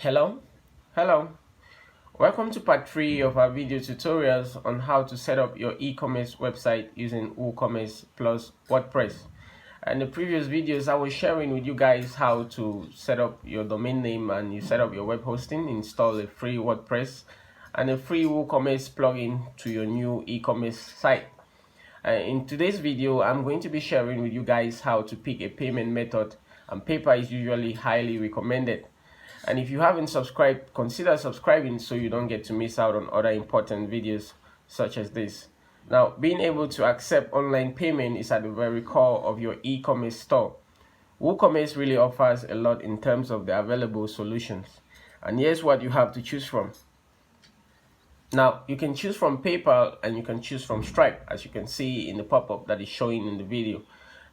Hello, welcome to part 3 of our video tutorials on how to set up your e-commerce website using WooCommerce plus WordPress. In the previous videos I was sharing with you guys how to set up your domain name and you set up your web hosting, install a free WordPress and a free WooCommerce plugin to your new e-commerce site. In today's video I'm going to be sharing with you guys how to pick a payment method, and PayPal is usually highly recommended. And if you haven't subscribed, consider subscribing so you don't get to miss out on other important videos such as this. Now, being able to accept online payment is at the very core of your e-commerce store. WooCommerce really offers a lot in terms of the available solutions. And here's what you have to choose from. Now, you can choose from PayPal and you can choose from Stripe, as you can see in the pop-up that is showing in the video.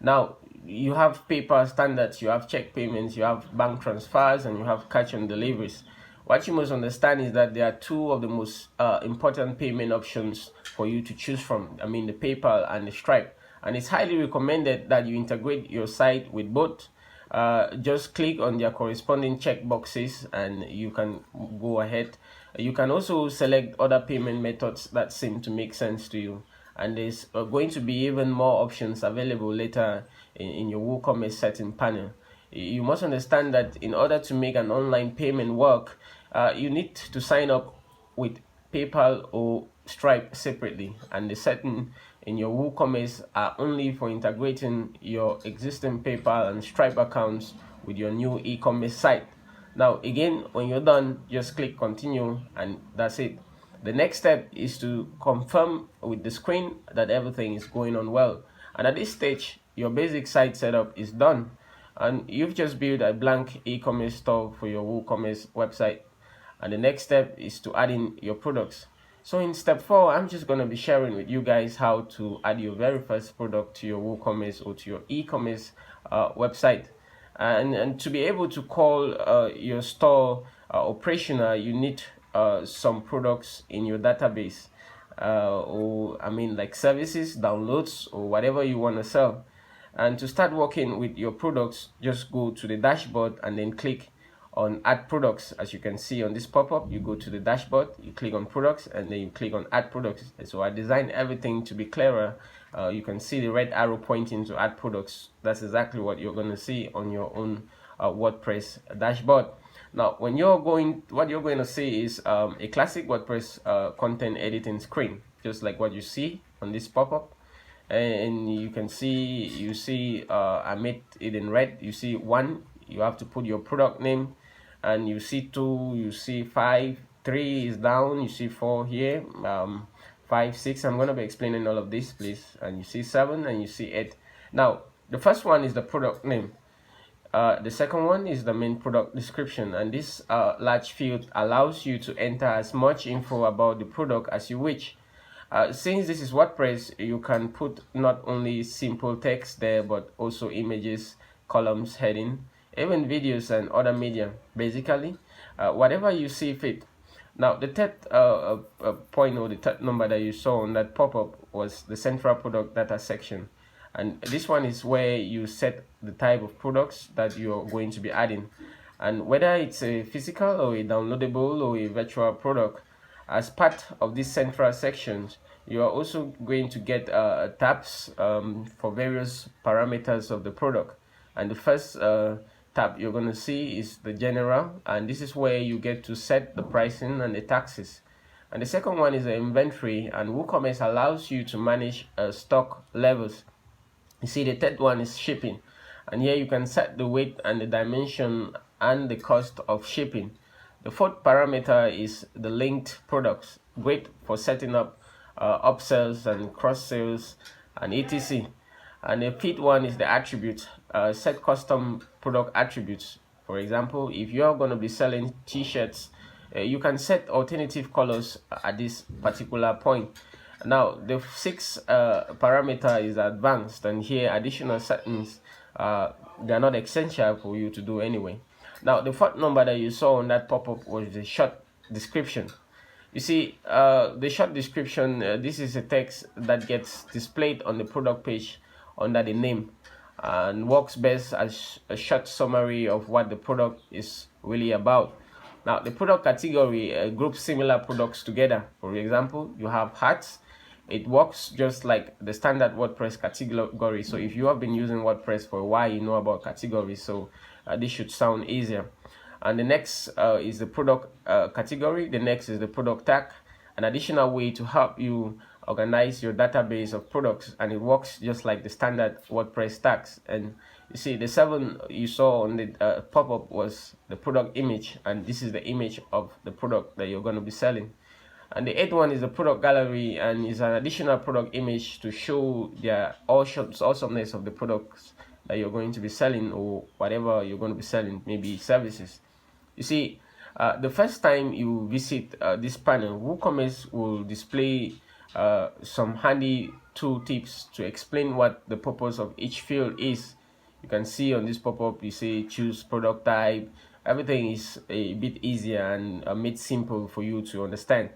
Now, you have PayPal standards, you have check payments, you have bank transfers, and you have cash on deliveries. What you must understand is that there are two of the most important payment options for you to choose from. I mean, the PayPal and the Stripe. And it's highly recommended that you integrate your site with both. Just click on their corresponding check boxes and you can go ahead. You can also select other payment methods that seem to make sense to you. And there's going to be even more options available later in your WooCommerce setting panel. You must understand that in order to make an online payment work, you need to sign up with PayPal or Stripe separately, and the setting in your WooCommerce are only for integrating your existing PayPal and Stripe accounts with your new e-commerce site. Now again, when you're done, just click continue and that's it. The next step is to confirm with the screen that everything is going on well. And at this stage, your basic site setup is done. And you've just built a blank e-commerce store for your WooCommerce website. And the next step is to add in your products. So in step 4, I'm just going to be sharing with you guys how to add your very first product to your WooCommerce or to your e-commerce website. And to be able to call your store operational, you need some products in your database, or I mean like services, downloads, or whatever you want to sell. And to start working with your products, just go to the dashboard and then click on add products. As you can see on this pop-up, you go to the dashboard, you click on products, and then you click on add products. So I designed everything to be clearer. You can see the red arrow pointing to add products. That's exactly what you're going to see on your own WordPress dashboard. Now, when what you're going to see is a classic WordPress content editing screen, just like what you see on this pop-up. And you can see, I made it in red. You see 1, you have to put your product name, and you see 2, you see 5, 3 is down, you see 4 here, 5, 6. I'm going to be explaining all of this, please. And you see 7 and you see 8. Now, the first one is the product name. The second one is the main product description, and this large field allows you to enter as much info about the product as you wish. Since this is WordPress, you can put not only simple text there, but also images, columns, heading, even videos and other media. Basically, whatever you see fit. Now, the third point, or the third number that you saw on that pop-up, was the central product data section. And this one is where you set the type of products that you're going to be adding, and whether it's a physical or a downloadable or a virtual product. As part of this central sections, you are also going to get tabs for various parameters of the product. And the first tab you're going to see is the general, and this is where you get to set the pricing and the taxes. And the second one is the inventory, and WooCommerce allows you to manage stock levels. You see, the third one is shipping, and here you can set the weight and the dimension and the cost of shipping. The fourth parameter is the linked products, great for setting up upsells and cross sales and etc. And the fifth one is the attributes. Set custom product attributes. For example, if you are going to be selling t-shirts, you can set alternative colors at this particular point. Now, the sixth parameter is advanced, and here additional settings, they are not essential for you to do anyway. Now, the fourth number that you saw on that pop-up was the short description. You see, the short description, this is a text that gets displayed on the product page under the name, and works best as a short summary of what the product is really about. Now the product category groups similar products together. For example, you have hats. It works just like the standard WordPress category. So if you have been using WordPress for a while, you know about categories. So this should sound easier. And the next is the product category. The next is the product tag, an additional way to help you organize your database of products, and it works just like the standard WordPress tags. And you see the 7 you saw on the pop-up was the product image, and this is the image of the product that you're going to be selling. And the 8th one is the product gallery, and is an additional product image to show the awesomeness of the products that you're going to be selling, or whatever you're going to be selling, maybe services. You see, the first time you visit this panel, WooCommerce will display some handy tool tips to explain what the purpose of each field is. You can see on this pop-up, you say choose product type. Everything is a bit easier and made simple for you to understand.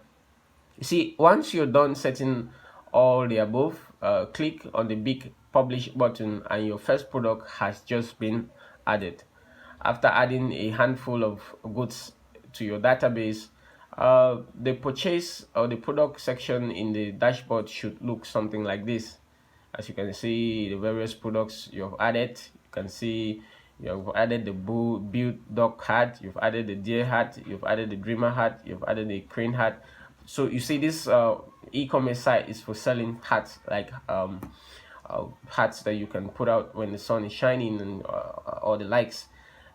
You see, once you're done setting all the above, click on the big publish button, and your first product has just been added. After adding a handful of goods to your database, the purchase or the product section in the dashboard should look something like this. As you can see, the various products you've added. You can see you've added the build dog hat, you've added the deer hat, you've added the dreamer hat, you've added the crane hat. So you see, this e-commerce site is for selling hats, like hats that you can put out when the sun is shining and all the likes.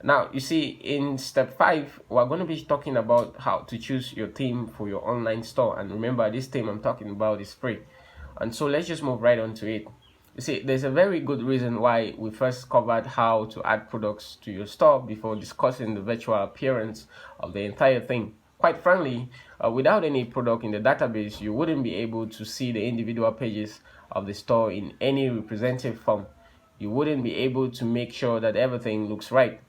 Now you see, in step 5 we're going to be talking about how to choose your theme for your online store. And remember, this theme I'm talking about is free. And so let's just move right on to it. You see, there's a very good reason why we first covered how to add products to your store before discussing the virtual appearance of the entire thing. Quite frankly, without any product in the database, you wouldn't be able to see the individual pages of the store in any representative form. You wouldn't be able to make sure that everything looks right?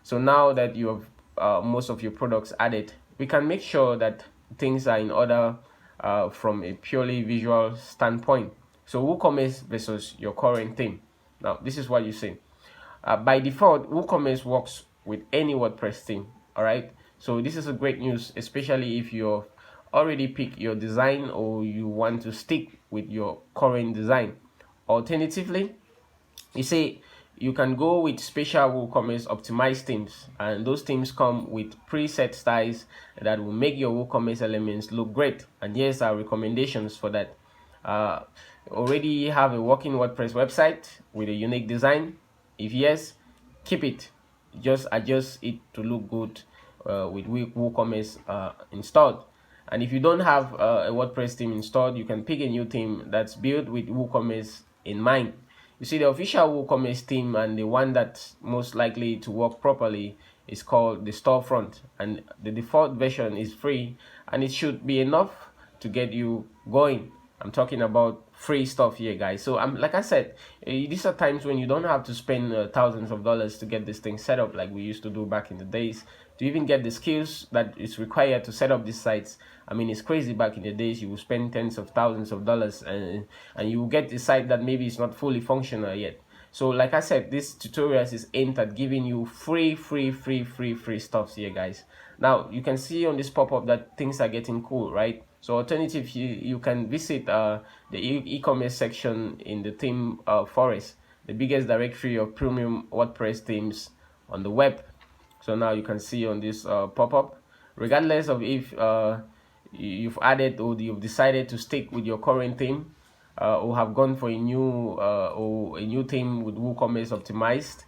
So now that you have most of your products added, we can make sure that things are in order from a purely visual standpoint. So WooCommerce versus your current theme. Now this is what you see. By default, WooCommerce works with any WordPress theme. All right. So this is a great news, especially if you've already picked your design or you want to stick with your current design. Alternatively, you see, you can go with special WooCommerce optimized themes, and those themes come with preset styles that will make your WooCommerce elements look great. And here's our recommendations for that. Already have a working WordPress website with a unique design? If yes, keep it. Just adjust it to look good with WooCommerce installed. And if you don't have a WordPress theme installed, you can pick a new theme that's built with WooCommerce in mind. You see, the official WooCommerce theme, and the one that's most likely to work properly, is called the Storefront, and the default version is free, and it should be enough to get you going. I'm talking about free stuff here, guys. So like I said, these are times when you don't have to spend thousands of dollars to get this thing set up like we used to do back in the days, to even get the skills that is required to set up these sites. I mean, it's crazy. Back in the days, you will spend tens of thousands of dollars and you will get a site that maybe is not fully functional yet. So like I said, this tutorial is aimed at giving you free stuff here, guys. Now you can see on this pop-up that things are getting cool, right? So alternative, you can visit the e-commerce section in the theme forest, the biggest directory of premium WordPress themes on the web. So now you can see on this pop-up, regardless of if you've added or you've decided to stick with your current theme, or have gone for a new theme with WooCommerce optimized,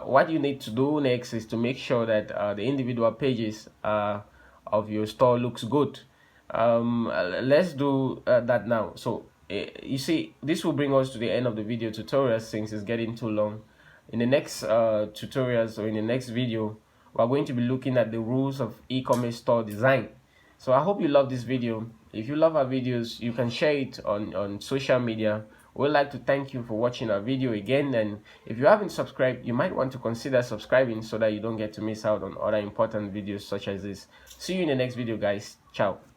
what you need to do next is to make sure that the individual pages of your store looks good. Let's do that now. So you see, this will bring us to the end of the video tutorial since it's getting too long. In the next tutorials, or in the next video, we're going to be looking at the rules of e-commerce store design. So I hope you love this video. If you love our videos, you can share it on social media. We'd like to thank you for watching our video again, and if you haven't subscribed, you might want to consider subscribing so that you don't get to miss out on other important videos such as this. See you in the next video, guys. Ciao.